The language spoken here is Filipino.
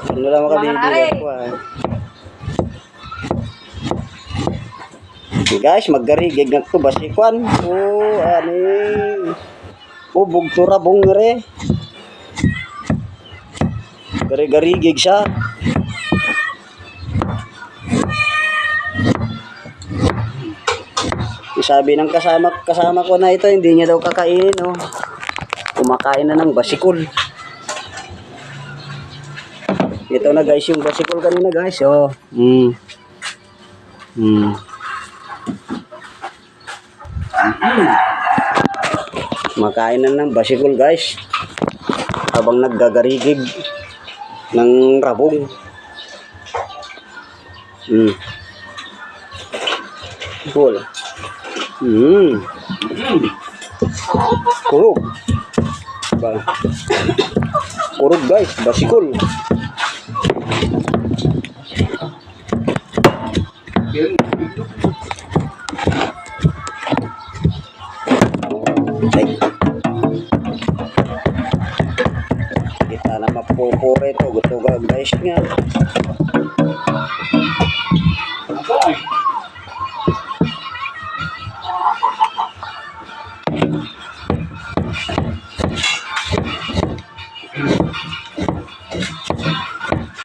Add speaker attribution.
Speaker 1: Ano lang makadidilat ko ah. Guys, maggarigig na ito basikwan. Ani. Bugtura bong re. Gari-garigig siya. Sabi ng kasama ko na ito, hindi niya daw kakainin, oh. Kumakain na ng basikol. Ito na guys, yung basikol kanina guys, oh. Makain na ng basikol guys. Habang naggagarigig ng rabong. Cool. Kurog. Kurog guys, basikol. Kita na mapupure ito. Gusto ka guys nga.